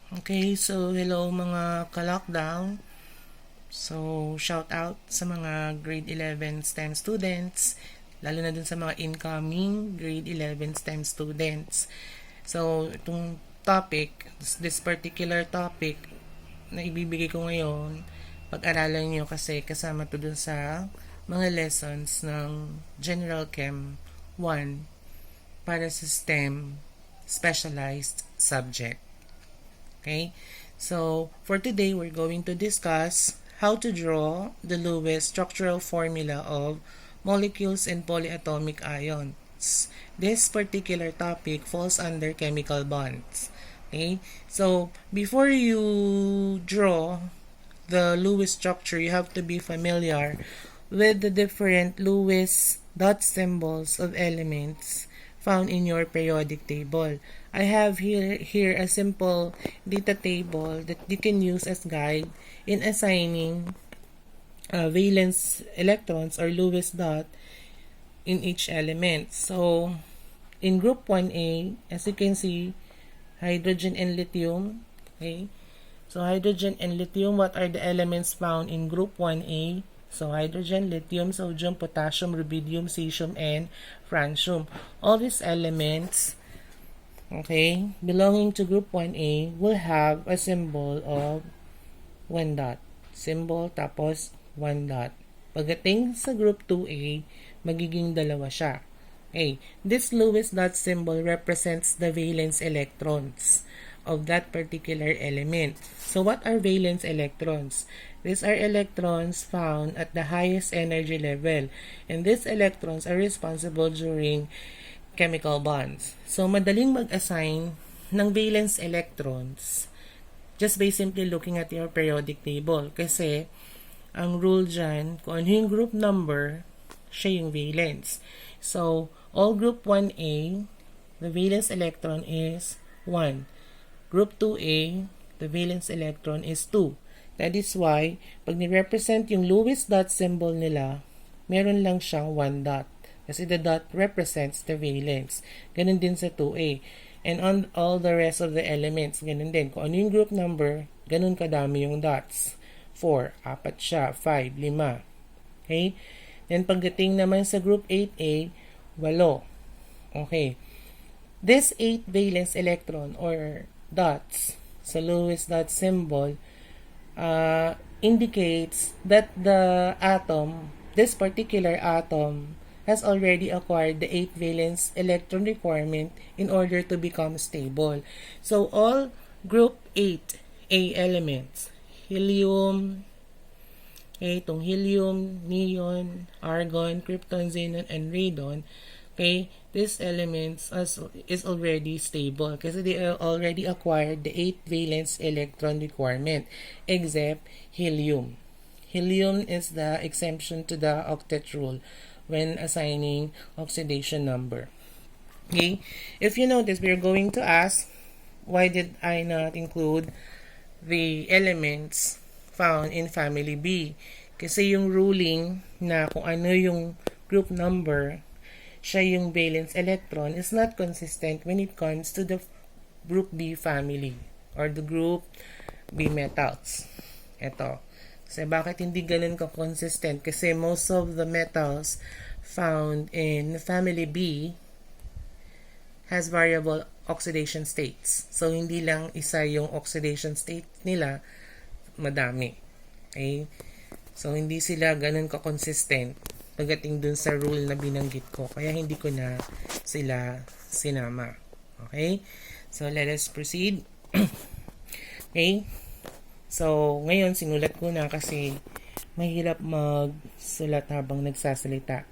Okay, so hello mga ka-lockdown. So, shout out sa mga grade 11 STEM students, lalo na dun sa mga incoming grade 11 STEM students. So, itong topic, this particular topic na ibibigay ko ngayon, pag-aralan nyo kasi kasama to dun sa mga lessons ng General Chem 1 para sa STEM specialized subject. Okay, so for today we're going to discuss how to draw the Lewis structural formula of molecules and polyatomic ions. This particular topic falls under chemical bonds. Okay, so before you draw the Lewis structure, you have to be familiar with the different Lewis dot symbols of elements found in your periodic table. I have here a simple data table that you can use as guide in assigning valence electrons or Lewis dot in each element. So, in group 1A, as you can see, hydrogen and lithium. Okay, so hydrogen and lithium, what are the elements found in group 1A? So, hydrogen, lithium, sodium, potassium, rubidium, cesium, and francium. All these elements, okay, belonging to group 1A will have a symbol of 1 dot. Symbol, tapos 1 dot. Pagdating sa group 2A, magiging dalawa siya. Okay, this Lewis dot symbol represents the valence electrons of that particular element. So, what are valence electrons? These are electrons found at the highest energy level, and these electrons are responsible during chemical bonds. So, madaling mag-assign ng valence electrons just by simply looking at your periodic table. Kasi, ang rule dyan, kung ano yung group number, siya yung valence. So, all group 1A, the valence electron is 1. Group 2A, the valence electron is 2. That is why, pag ni-represent yung Lewis dot symbol nila, meron lang siyang 1 dot. Kasi the dot represents the valence. Ganun din sa 2A. And on all the rest of the elements, ganun din. Kung ano yung group number, ganun kadami yung dots. 4, 4 siya, 5, 5. Okay? Then pagdating naman sa group 8A, 8. Okay. This 8 valence electron or dots sa Lewis dot symbol indicates that the atom, this particular atom, has already acquired the 8 valence electron requirement in order to become stable. So, all group 8A elements, helium, okay, itong helium, neon, argon, krypton, xenon, and radon, okay, these elements is already stable kasi they already acquired the 8 valence electron requirement except helium. Helium is the exemption to the octet rule when assigning oxidation number. Okay, if you notice, we're going to ask, why did I not include the elements found in family B? Kasi yung ruling na kung ano yung group number, siya yung valence electron is not consistent when it comes to the group B family or the group B metals. Ito. Kasi bakit hindi ganun ka-consistent? Kasi most of the metals found in family B has variable oxidation states. So, hindi lang isa yung oxidation state nila, madami. Okay? So, hindi sila ganun ka-consistent pagdating dun sa rule na binanggit ko. Kaya hindi ko na sila sinama. Okay? So, let us proceed. Okay? So, ngayon, sinulat ko na kasi mahirap magsulat habang nagsasalita.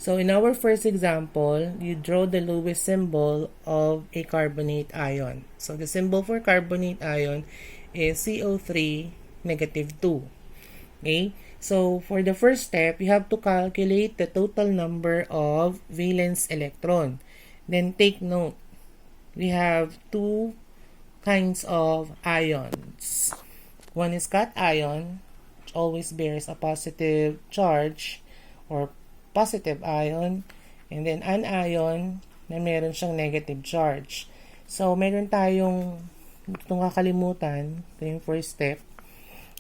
So, in our first example, you draw the Lewis symbol of a carbonate ion. So, the symbol for carbonate ion is CO3 negative 2. Okay? So, for the first step, you have to calculate the total number of valence electron. Then, take note, we have 2 kinds of ions. One is cation, which always bears a positive charge or positive ion. And then, anion na meron siyang negative charge. So, meron tayong itong kakalimutan, ito yung first step.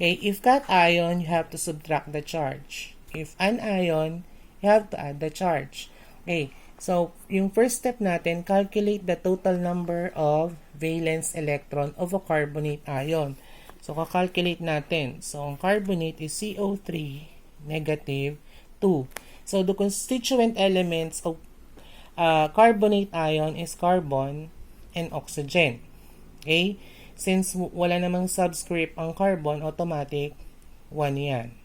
Okay, if cation, you have to subtract the charge. If anion, you have to add the charge. Okay, so yung first step natin, calculate the total number of valence electron of a carbonate ion. So, kakalculate natin. So, ang carbonate is CO3 negative 2. So, the constituent elements of carbonate ion is carbon and oxygen. Okay? Since wala namang subscript ang carbon, automatic 1 yan.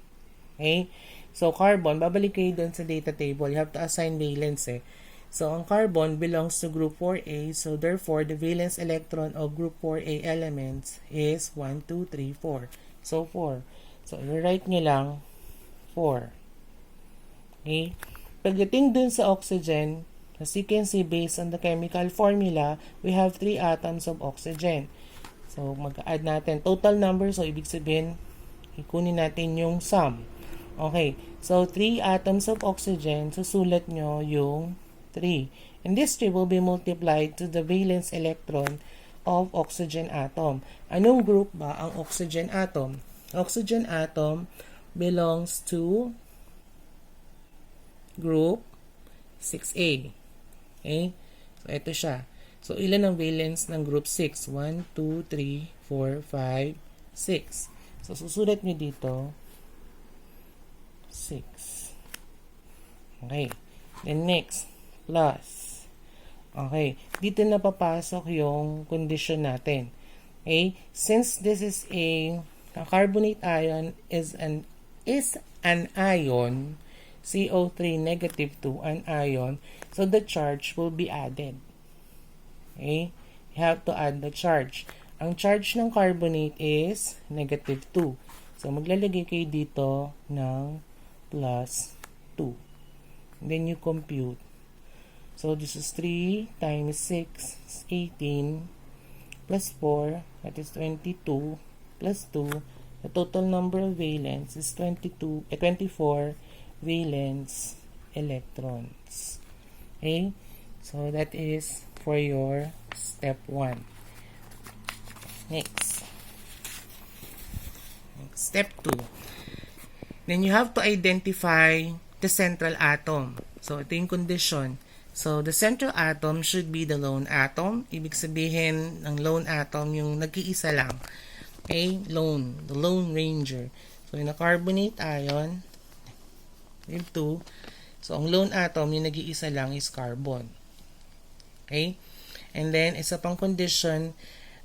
Okay? So, carbon, babalik kayo dun sa data table. You have to assign valence eh. So, ang carbon belongs to group 4A. So, therefore, the valence electron of group 4A elements is 1, 2, 3, 4. So, 4. So, i-write nyo lang 4. Okay? Pagdating dun sa oxygen, as you can see, based on the chemical formula, we have 3 atoms of oxygen. So, mag-add natin total number. So, ibig sabihin, ikunin natin yung sum. Okay. So, 3 atoms of oxygen. Susulat nyo yung 3. And this 3 will be multiplied to the valence electron of oxygen atom. Anong group ba ang oxygen atom? Oxygen atom belongs to group 6A. Okay? So, ito siya. So, ilan ang valence ng group 6? 1, 2, 3, 4, 5, 6. So, susulat nyo dito 6. Okay. Then, next, plus. Okay. Dito na papasok yung condition natin. Okay. Since this is a carbonate ion is an ion, CO3 negative 2, an ion, so the charge will be added. Okay? You have to add the charge. Ang charge ng carbonate is negative 2. So, maglalagay kayo dito ng plus 2. And then you compute. So, this is 3 times 6 is 18 plus 4, that is 22 plus 2. The total number of valence is 24 valence electrons. Okay? So, that is for your step 1. Next. Step 2. Then you have to identify the central atom. So, ito yung condition. So, the central atom should be the lone atom. Ibig sabihin, ng lone atom yung nag-iisa lang. Okay? Lone. The lone ranger. So, in a carbonate ion, we have 2. So, ang lone atom, yung nag-iisa lang is carbon. Okay? And then, isa pang condition,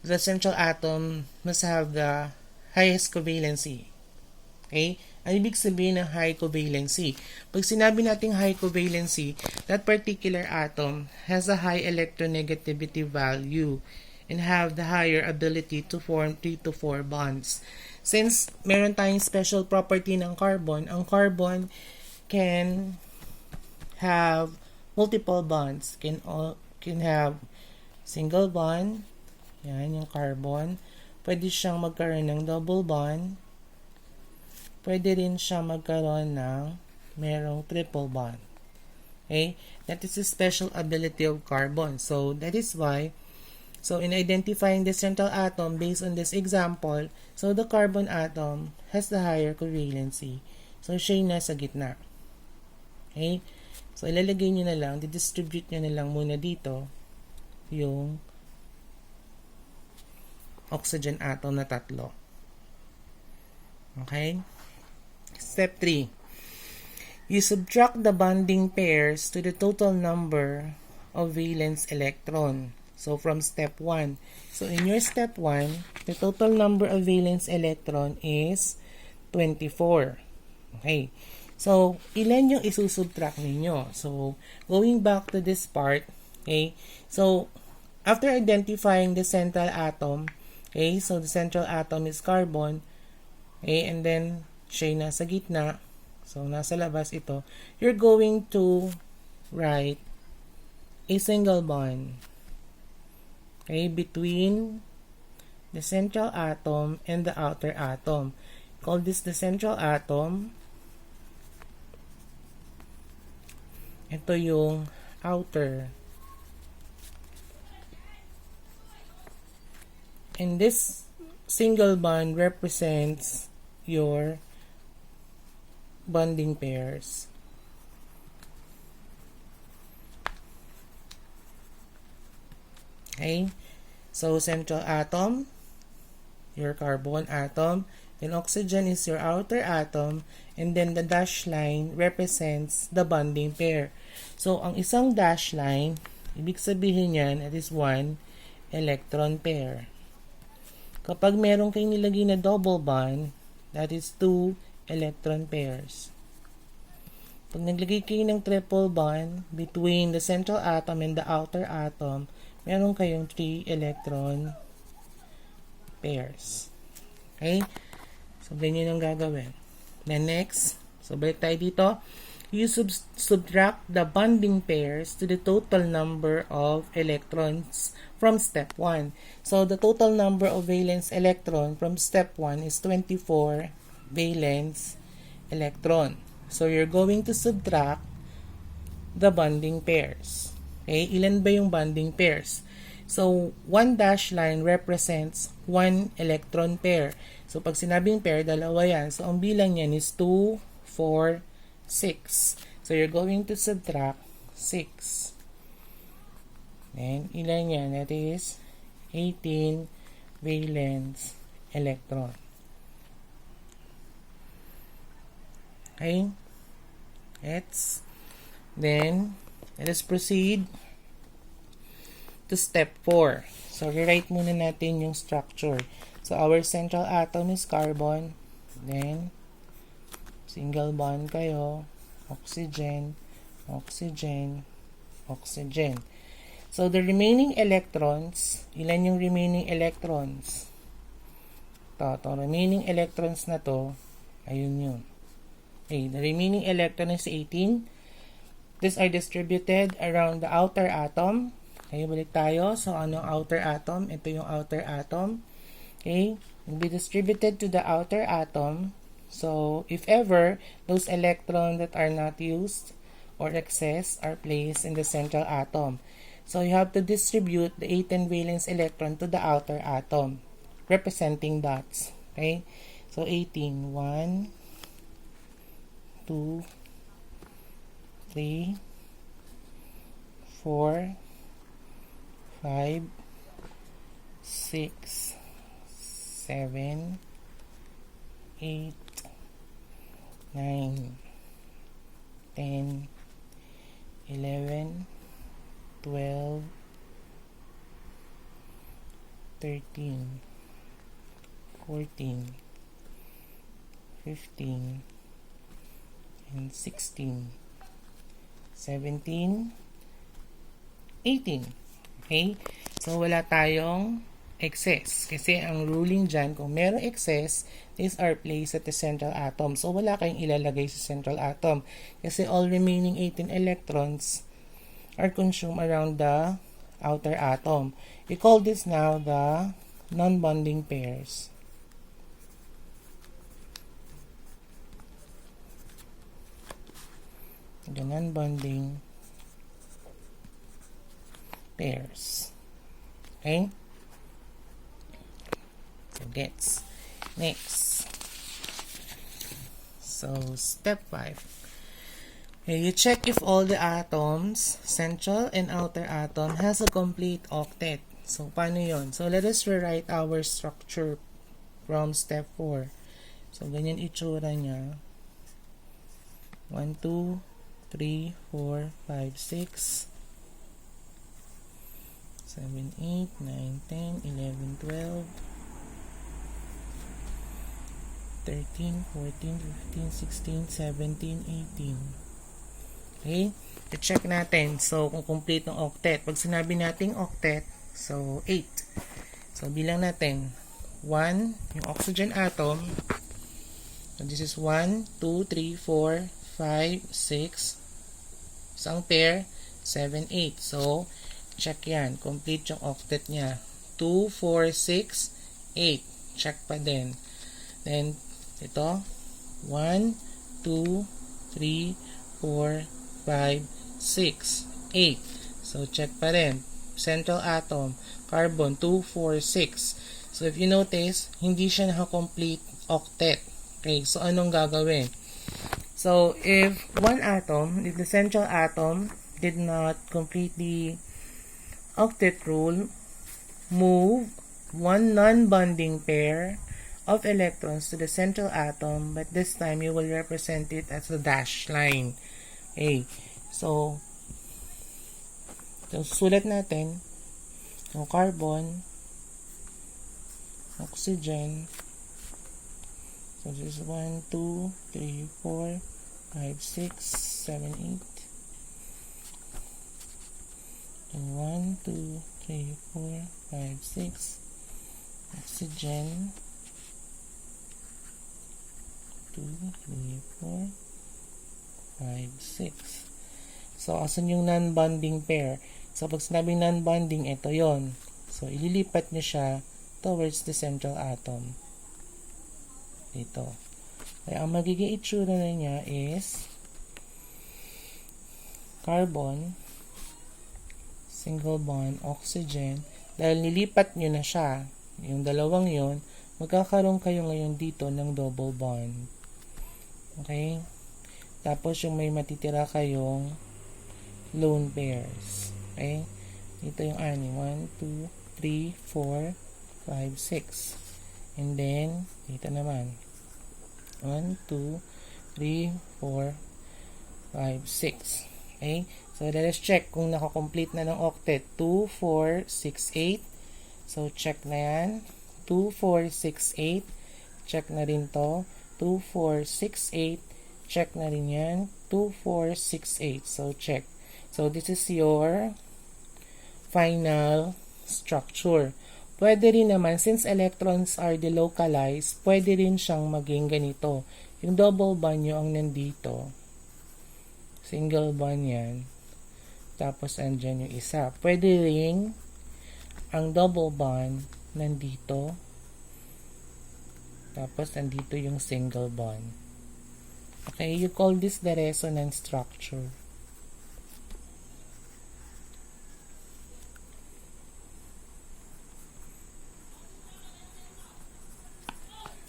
the central atom must have the highest covalency. Okay? Ang ibig sabihin ng high covalency? Pag sinabi nating high covalency, that particular atom has a high electronegativity value and have the higher ability to form 3 to 4 bonds. Since meron tayong special property ng carbon, ang carbon can have multiple bonds, can have single bond, yan yung carbon, pwede siyang magkaroon ng double bond, pwede rin siya magkaroon ng merong triple bond. Okay? That is a special ability of carbon. So, that is why, so in identifying the central atom based on this example, so the carbon atom has the higher covalency. So, siya yung nasa gitna. Okay? So, ilalagay nyo na lang, didistribute nyo na lang muna dito yung oxygen atom na 3. Okay? Step 3. You subtract the bonding pairs to the total number of valence electron. So, from step 1. So, in your step 1, the total number of valence electron is 24. Okay. So, ilan yung isusubtract ninyo? So, going back to this part, okay, so, after identifying the central atom, okay, so the central atom is carbon, okay, and then, siya nasa gitna, so, nasa labas ito, you're going to write a single bond, okay, between the central atom and the outer atom. Call this the central atom. Ito yung outer. And this single bond represents your bonding pairs. Okay, so central atom, your carbon atom, then oxygen is your outer atom, and then the dash line represents the bonding pair. So, ang isang dash line, ibig sabihin yan, it is one electron pair. Kapag meron kayong nilagay na double bond, that is 2 electron pairs. Pag naglagay kayo ng triple bond between the central atom and the outer atom, meron kayong 3 electron pairs. Okay? So, ganyan ang gagawin. Then next, so balik tayo dito. You subtract the bonding pairs to the total number of electrons from step 1. So, the total number of valence electron from step 1 is 24 valence electron. So, you're going to subtract the bonding pairs. Okay, ilan ba yung bonding pairs? So, one dash line represents one electron pair. So, pag sinabing pair, dalawa yan. So, ang bilang yan is 2, 4, 6. So, you're going to subtract 6. Then, ilan yan? That is 18 valence electron. Okay? Then, let us proceed to step 4. So, rewrite muna natin yung structure. So, our central atom is carbon. Then, single bond kayo. Oxygen, oxygen, oxygen. So, the remaining electrons, ilan yung remaining electrons? Ito, remaining electrons na to, ayun yun. Okay, the remaining electron is 18. These are distributed around the outer atom. Okay, balik tayo. So, ano ang outer atom? Ito yung outer atom. Okay, will be distributed to the outer atom. So, if ever, those electrons that are not used or excess are placed in the central atom. So, you have to distribute the 18 valence electron to the outer atom, representing dots. Okay, so 18, 1, 2, 3, 4, 5, 6, 7, 8, 9, 10, 11, 12, 13, 14, 15, and 16, 17, 18. Okay? So, wala tayong excess. Kasi ang ruling dyan, kung meron excess, these are placed at the central atom. So, wala kayong ilalagay sa central atom. Kasi all remaining 18 electrons are consumed around the outer atom. We call this now the non-bonding pairs. The non-bonding pairs. Okay? So, gets. Next. So, step 5. Okay, you check if all the atoms, central and outer atom, has a complete octet. So, paano yun? So, let us rewrite our structure from step 4. So, ganyan itsura niya. 1, 2, 3, 4, 5, 6, 7, 8, 9, 10, 11, 12, 13, 14, 15, 16, 17, 18. Okay? I-check natin. So, kung complete ng octet. Pag sinabi nating octet, so 8. So, bilang natin 1, yung oxygen atom. So, this is 1, 2, 3, 4, 5, 6, isang pair, 7, 8. So, check yan. Complete yung octet niya. 2, 4, 6, 8. Check pa din. Then, ito, 1, 2, 3, 4, 5, 6, 8. So, check pa rin. Central atom, carbon, 2, 4, 6. So, if you notice, hindi siya naka-complete octet. Okay, so anong gagawin? So, if the central atom did not complete the octet rule, move one non-bonding pair of electrons to the central atom, but this time you will represent it as a dash line. Okay, so sulat natin yung carbon, oxygen. So this is 1, 2, 3, 4, 5, 6, 7, 8. And 1, 2, 3, 4, 5, 6. Oxygen. 2, 3, 4, 5, 6. So, asan yung non-bonding pair? So, pag sinabing non-bonding, ito yon. So, ililipat nyo siya towards the central atom. Dito. Kaya, ang magiging itsura na niya is carbon, single bond, oxygen. Dahil nilipat nyo na siya, yung dalawang yon, magkakaroon kayo ngayon dito ng double bond. Okay? Tapos, yung may matitira kayong lone pairs. Okay? Dito yung ani. 1, 2, 3, 4, 5, 6. And then, dito naman. 1, 2, 3, 4, 5, 6. Okay? So, let's check kung nakakomplete na ng octet. 2, 4, 6, 8. So, check na yan. 2, 4, 6, 8. Check na rin to. 2, 4, 6, 8. Check na rin yan. 2, 4, 6, 8. So, check. So, this is your final structure. Pwede rin naman, since electrons are delocalized, pwede rin siyang maging ganito. Yung double bond nyo ang nandito. Single bond yan. Tapos, andyan yung isa. Pwede rin ang double bond nandito. Tapos, andito yung single bond. Okay, you call this the resonance structure.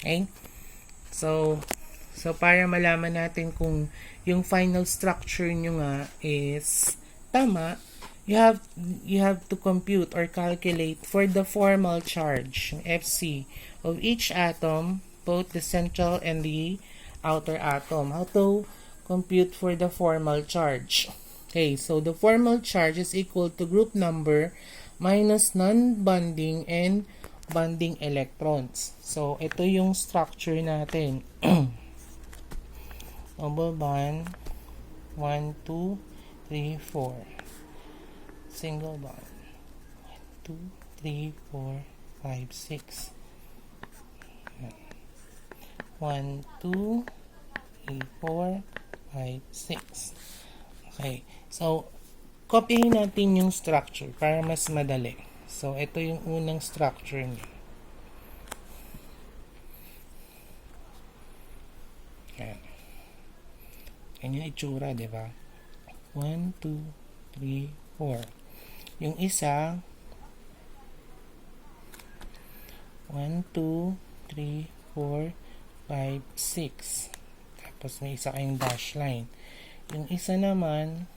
Okay? So para malaman natin kung yung final structure nyo nga is tama, you have to compute or calculate for the formal charge, yung Fc, of each atom, both the central and the outer atom. How to compute for the formal charge? Okay, so the formal charge is equal to group number minus non-bonding and bonding electrons. So, ito yung structure natin. Double bond, 1, 2, 3, 4. Single bond, 1, 2, 3, 4, 5, 6. 1, 2, 3, 4, 5, 6. Okay. So, copyahin natin yung structure para mas madali. So, ito yung unang structure niya. Ayan. Yan yung itsura, diba? 1, 2, 3, 4. Yung isa, 1, 2, 3, 4, 5, 6. Tapos may isa kayong dash line. Yung isa naman,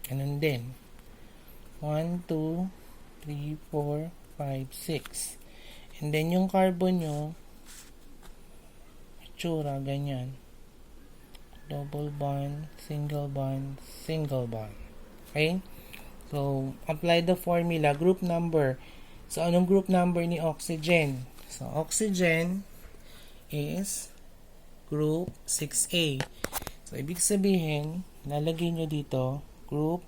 ganun din. 1, 2, 3, 4, 5, 6. And then, yung carbon nyo, itsura, ganyan. Double bond, single bond, single bond. Okay? So, apply the formula. Group number. So, anong group number ni oxygen? So, oxygen is group 6A. So, ibig sabihin, lalagay nyo dito, group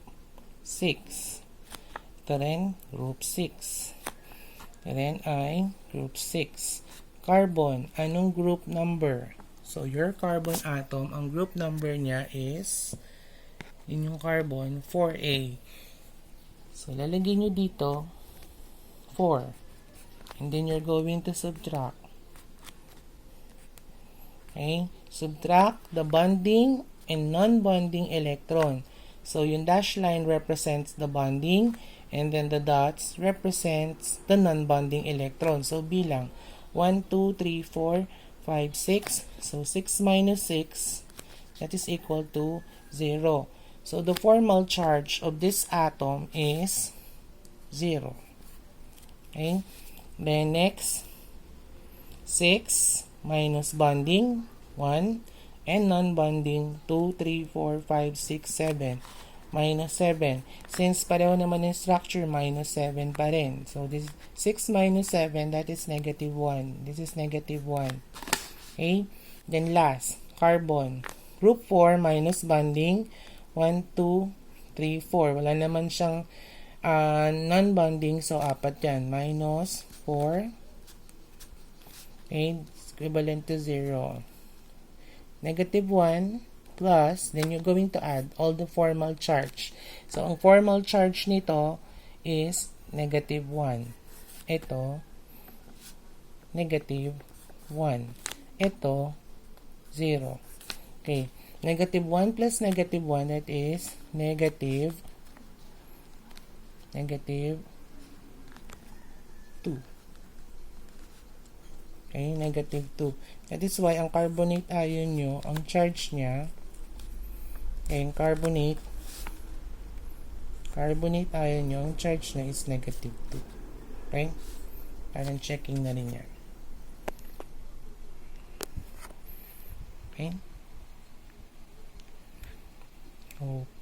6. Ito rin, group 6. Ito rin ay group 6. Carbon, anong group number? So, your carbon atom, ang group number niya is, yun yung carbon, 4A. So, lalagay nyo dito, 4. And then, you're going to subtract. Okay? Subtract the bonding and non-bonding electron. So, yung dash line represents the bonding And then the dots represents the non-bonding electron. So bilang 1, 2, 3, 4, 5, 6. So 6 minus 6, that is equal to 0. So the formal charge of this atom is 0. Okay? Then next, 6 minus bonding, 1. And non-bonding, 2, 3, 4, 5, 6, 7. Minus 7. Since pareho naman yung structure, minus 7 pa rin. So this 6 minus 7, that is negative 1. This is negative 1. Okay? Then last, carbon. Group 4 minus bonding, 1, 2, 3, 4. Wala naman siyang non-bonding, so apat yan. Minus 4. Okay? Equivalent to 0. Negative 1 plus, then you're going to add all the formal charge. So, ang formal charge nito is negative 1. Ito, negative 1. Ito, 0. Okay. Negative 1 plus negative 1, that is negative 2. Okay, negative 2. That is why ang carbonate ion nyo, ang charge niya, okay, yung carbonate ion nyo, ang charge niya is negative 2. Okay? Parang checking na rin yan. Okay? Okay.